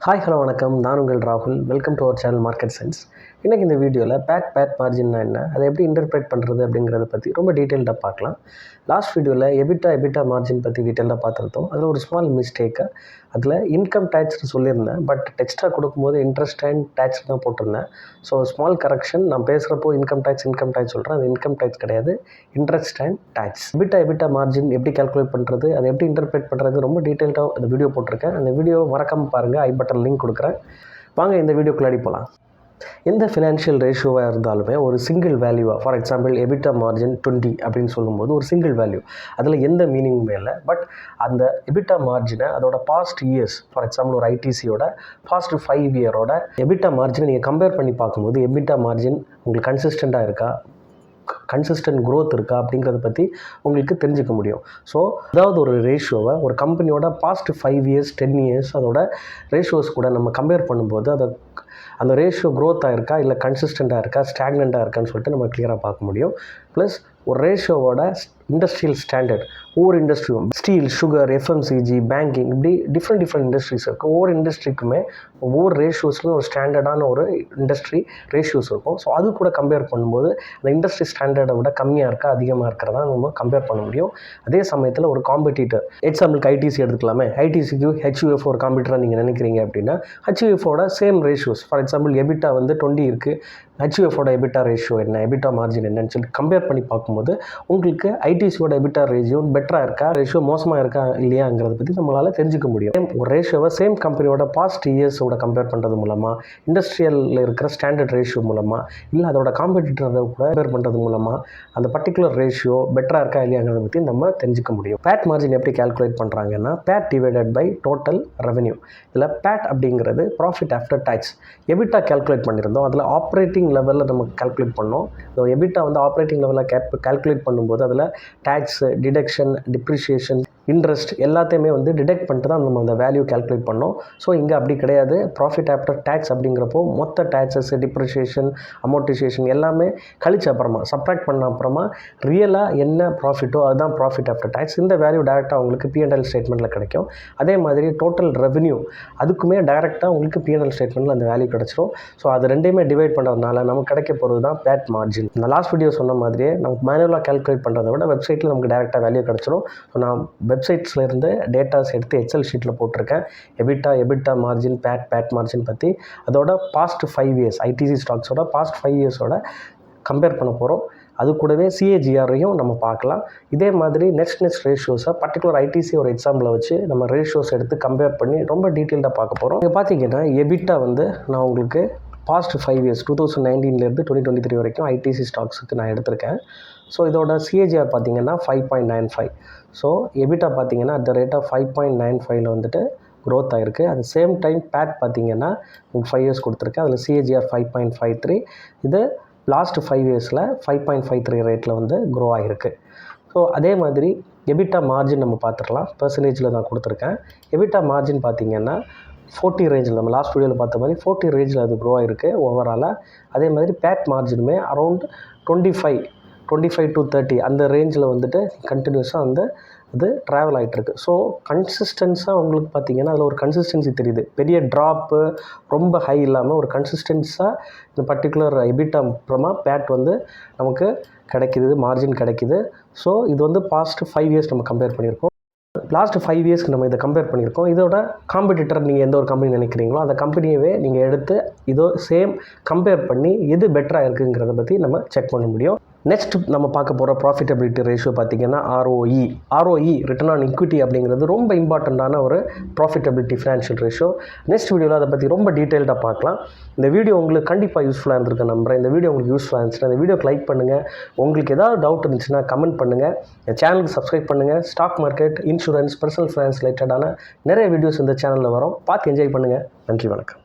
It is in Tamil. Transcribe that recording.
ஹாய் ஹலோ வணக்கம். நான் உங்கள் ராகுல். Welcome to our channel market sense. இன்றைக்கி இந்த வீடியோவில் பேட் மார்ஜின்னா என்ன, அதை எப்படி இன்டர்பிரேட் பண்ணுறது அப்படிங்கிறத பற்றி ரொம்ப டீட்டெயில்டாக பார்க்கலாம். லாஸ்ட் வீடியோவில் எபிட்டா மார்ஜின் பற்றி டீட்டெயிலாக பார்த்துருந்தோம். அதில் ஒரு ஸ்மால் மிஸ்டேக்கு, அதில் இன்கம் டேக்ஸ்னு சொல்லியிருந்தேன், பட் டெக்ஸ்ட்டாக கொடுக்கும்போது இன்ட்ரெஸ்ட் அண்ட் டேக்ஸ் தான் போட்டிருந்தேன். So small correction. நான் பேசுகிறப்போ இன்கம் டேக்ஸ் சொல்கிறேன். அது இன்கம் டேக்ஸ் கிடையாது, interest and tax. EBITDA margin எப்படி கால்குலேட் பண்ணுறது, அதை எப்படி இன்டர்பிரேட் பண்ணுறது ரொம்ப டீட்டெயில்டாக அந்த வீடியோ போட்டிருக்கேன். அந்த வீடியோ மறக்காமல் பாருங்கள். ஐ பட்டன் லிங்க் கொடுக்குறேன். வாங்க இந்த வீடியோக்குள்ளாடி போகலாம். எந்த ஃபினான்ஷியல் ரேஷியோவாக இருந்தாலுமே ஒரு சிங்கிள் வேல்யூவாக, ஃபார் எக்ஸாம்பிள் எபிட்டா மார்ஜின் 20 அப்படின்னு சொல்லும்போது ஒரு சிங்கிள் வேல்யூ, அதில் எந்த மீனிங்குமே இல்லை. பட் அந்த எபிட்டா மார்ஜினை அதோட பாஸ்ட் இயர்ஸ், ஃபார் எக்ஸாம்பிள் ஒரு ஐடிசியோட பாஸ்ட் 5 இயரோட எபிட்டா மார்ஜினை நீங்கள் கம்பேர் பண்ணி பார்க்கும்போது எபிட்டா மார்ஜின் உங்களுக்கு கன்சிஸ்டண்ட்டாக இருக்கா, கன்சிஸ்டன்ட் க்ரோத் இருக்கா அப்படிங்கிறத பற்றி உங்களுக்கு தெரிஞ்சுக்க முடியும். ஸோ அதாவது ஒரு ரேஷியோவை ஒரு கம்பெனியோட பாஸ்ட் 5 இயர்ஸ் 10 இயர்ஸ் அதோட ரேஷியோஸ் கூட நம்ம கம்பேர் பண்ணும்போது அந்த ரேஷியோ க்ரோத்தாக இருக்கா, இல்லை கன்சிஸ்டண்ட்டாக இருக்கா, ஸ்டாக்னண்ட்டாக இருக்கான்னு சொல்லிட்டு நம்ம கிளியராக பார்க்க முடியும். ப்ளஸ் ஒரு ரேஷியோவோட இண்டஸ்ட்ரியல் ஸ்டாண்டர்ட், ஒவ்வொரு இண்டஸ்ட்ரியும் ஸ்டீல், சுகர், எஃப்எம்சிஜி, பேங்கிங், இப்படி டிஃப்ரெண்ட் இண்டஸ்ட்ரீஸ் இருக்குது. ஒவ்வொரு இண்டஸ்ட்ரிக்குமே ஒவ்வொரு ரேஷியோஸ்லையும் ஒரு ஸ்டாண்டர்டான ஒரு இண்டஸ்ட்ரி ரேஷியோஸ் இருக்கும். ஸோ அது கூட கம்பேர் பண்ணும்போது அந்த இண்டஸ்ட்ரி ஸ்டாண்டர்டை விட கம்மியாக இருக்கா அதிகமாக இருக்கிறதா நம்ம கம்பேர் பண்ண முடியும். அதே சமயத்தில் ஒரு காம்படிட்டர், எக்ஸாம்பிளுக்கு ஐடிசி எடுத்துக்கலாமே. ஐடிசிக்கு ஹெச்யூஎஃப் ஒரு காம்படிட்டராக நீங்கள் நினைக்கிறீங்க அப்படின்னா ஹெச்யூஎஃபோட same ratios, for example EBITDA 20 இருக்குது, ஹெச்யூஎஃபோட எபிட்டா ரேஷியோ என்ன, எபிட்டா மார்ஜின் என்னன்னு சொல்லி கம்பேர் பண்ணி பார்க்கும்போது உங்களுக்கு ஐடிசியோட எபிட்டா ரேஷியோ பெட்டராக இருக்கா, ரேஷியோ மோசமாக இருக்கா இல்லையாங்கிறத பற்றி நம்மளால் தெரிஞ்சுக்க முடியும். ஒரு ரேஷியோவை சேம் கம்பெனியோட பாஸ்ட் இயர்ஸோட கம்பேர் பண்ணுறது மூலமாக, இண்டஸ்ட்ரியலில் இருக்கிற ஸ்டாண்டர்ட் ரேஷியோ மூலமாக, இல்லை அதோட காம்படிட்டரை கூட கம்பேர் பண்ணுறது மூலமாக அந்த பர்டிகுலர் ரேஷியோ பெட்டராக இருக்கா இல்லையாங்கிறத பற்றி நம்ம தெரிஞ்சுக்க முடியும். பேட் மார்ஜின் எப்படி கால்குலேட் பண்ணுறாங்கன்னா, PAT divided by total revenue. இதில் பேட் அப்படிங்கிறது profit after tax. EBITDA calculate பண்ணியிருந்தோம், அதில் ஆப்ரேட்டிங் லெவலில் நம்ம கால்குலேட் பண்ணோம். எபிட்டா ஆப்ரேட்டிங் லெவலில் கால்குலேட் பண்ணும்போது அதில் டேக்ஸ், டிடக்ஷன், டிப்ரிஷியேஷன், இன்ட்ரெஸ்ட் எல்லாத்தையுமே டிடெக்ட் பண்ணிட்டு தான் நம்ம அந்த வேல்யூ கால்குலேட் பண்ணோம். ஸோ இங்கே அப்படி கிடையாது. ப்ராஃபிட் ஆஃப்டர் டேக்ஸ் அப்படிங்கிறப்போ மொத்த டேக்ஸஸ், டிப்ரிஷியேஷன், அமோர்டைசேஷன் எல்லாமே கழிச்ச அப்புறமா, சப்ட்ராக்ட் பண்ண அப்புறமா ரியலாக என்ன ப்ராஃபிட்டோ அதுதான் ப்ராஃபிட் ஆஃப்டர் டேக்ஸ். இந்த வேல்யூ டேரெக்டாக உங்களுக்கு P&L ஸ்டேட்மெண்ட்டில் கிடைக்கும். அதே மாதிரி டோட்டல் ரெவன்யூ, அதுக்குமே டேரெக்டாக உங்களுக்கு P&L ஸ்டேட்மெண்ட்டில் அந்த வேல்யூ கிடச்சிரும். ஸோ அது ரெண்டையுமே டிவைட் பண்ணுறதுனால நமக்கு கிடைக்க போகிறது தான் பேட் மார்ஜின். நான் லாஸ்ட் வீடியோ சொன்ன மாதிரியே நமக்கு மேனுவலாக கால்குலேட் பண்ணுறதை விட வெப்சைட்டில் நமக்கு டேரெக்டாக வேல்யூ கிடச்சிரும். ஸோ நான் வெப்சைட்ஸ்லேருந்து டேட்டாஸ் எடுத்து எக்ஸல் ஷீட்டில் போட்டிருக்கேன். எபிட்டா மார்ஜின், பேட் மார்ஜின் பற்றி அதோட பாஸ்ட் 5 இயர்ஸ் ஐடிசி ஸ்டாக்ஸோட பாஸ்ட் 5 இயர்ஸோட கம்பேர் பண்ண போகிறோம். அது கூடவே CAGRையும் நம்ம பார்க்கலாம். இதே மாதிரி நெக்ஸ்ட் ரேஷியோஸை பர்டிகுலர் ஐடிசி ஒரு எக்ஸாம்பிளை வச்சு நம்ம ரேஷியோஸ் எடுத்து கம்பேர் பண்ணி ரொம்ப டீட்டெயில்டாக பார்க்க போகிறோம். இங்கே பார்த்தீங்கன்னா எபிட்டா நான் உங்களுக்கு பாஸ்ட் 5 இயர்ஸ் 2019 2023 வரைக்கும் ஐடிசி ஸ்டாக்ஸுக்கு நான் எடுத்திருக்கேன். ஸோ இதோட CAGR பார்த்தீங்கன்னா 5.95. ஸோ எபிட்டா பார்த்தீங்கன்னா at the rate of 5.95 growth ஆகிருக்கு. அட் சேம் டைம் பேட் பார்த்தீங்கன்னா 5 இயர்ஸ் கொடுத்துருக்கேன். அதில் CAGR 5.53. இது லாஸ்ட் 5 இயர்ஸில் 5.53 ரேட்டில் க்ரோ ஆகிருக்கு. ஸோ அதே மாதிரி எபிட்டா மார்ஜின் நம்ம பார்த்துக்கலாம். பெர்சன்டேஜில் நான் கொடுத்துருக்கேன். எபிட்டா மார்ஜின் பார்த்தீங்கன்னா 40 ரேஞ்சில், நம்ம லாஸ்ட் வீடியோவில் பார்த்த மாதிரி 40 ரேஞ்சில் அது க்ரோ ஆகிருக்கு ஓவராலாக. அதே மாதிரி பேட் மார்ஜினுமே அரௌண்ட் 25 to 30 அந்த ரேஞ்சில் கண்டினியூஸாக அது ட்ராவல் ஆகிட்டுருக்கு. ஸோ கன்சிஸ்டன்ஸாக உங்களுக்கு பார்த்தீங்கன்னா அதில் ஒரு கன்சிஸ்டன்சி தெரியுது. பெரிய ட்ராப்பு ரொம்ப ஹை இல்லாமல் ஒரு கன்சிஸ்டன்ஸாக இந்த பர்டிகுலர் எபிட்டா அப்புறமா பேட் நமக்கு கிடைக்கிது, மார்ஜின் கிடைக்கிது. ஸோ இது பாஸ்ட் 5 இயர்ஸ் நம்ம கம்பேர் பண்ணியிருக்கோம். லாஸ்ட் 5 இயர்ஸ்க்கு நம்ம இதை கம்பேர் பண்ணியிருக்கோம். இதோட காம்படிட்டர் நீங்கள் எந்த ஒரு கம்பெனி நினைக்கிறீங்களோ அந்த கம்பெனியவே நீங்கள் எடுத்து சேம் கம்பேர் பண்ணி எது பெட்டராக இருக்குங்கிறத பற்றி நம்ம செக் பண்ண முடியும். நெக்ஸ்ட் நம்ம பார்க்க போகிற ப்ராஃபிட்டபிலிட்டி ரேஷியோ பார்த்திங்கன்னா ROE ரிட்டர்ன் ஆன் ஈக்விட்டி அப்படிங்கிறது ரொம்ப இம்பார்ட்டண்ட்டான ஒரு ப்ராஃபிட்டபிலிட்டி ஃபினான்ஷியல் ரேஷியோ. நெக்ஸ்ட் வீடியோவில் அதை பற்றி ரொம்ப டீட்டெயில்டாக பார்க்கலாம். இந்த வீடியோ உங்களுக்கு கண்டிப்பாக யூஸ்ஃபுல்லாக இருந்திருக்க நம்புகிறேன். இந்த வீடியோ உங்களுக்கு யூஸ்ஃபுல்லாக இருந்துச்சுன்னா இந்த வீடியோக்கு லைக் பண்ணுங்கள். உங்களுக்கு ஏதாவது டவுட் இருந்துச்சுன்னா கமெண்ட் பண்ணுங்கள். என் சேனலுக்கு சப்ஸ்கிரைப் பண்ணுங்கள். Stock market, insurance, personal finance ரிலேட்டடான நிறைய வீடியோஸ் இந்த சேனலில் வரும். பார்த்து என்ஜாய் பண்ணுங்கள். நன்றி, வணக்கம்.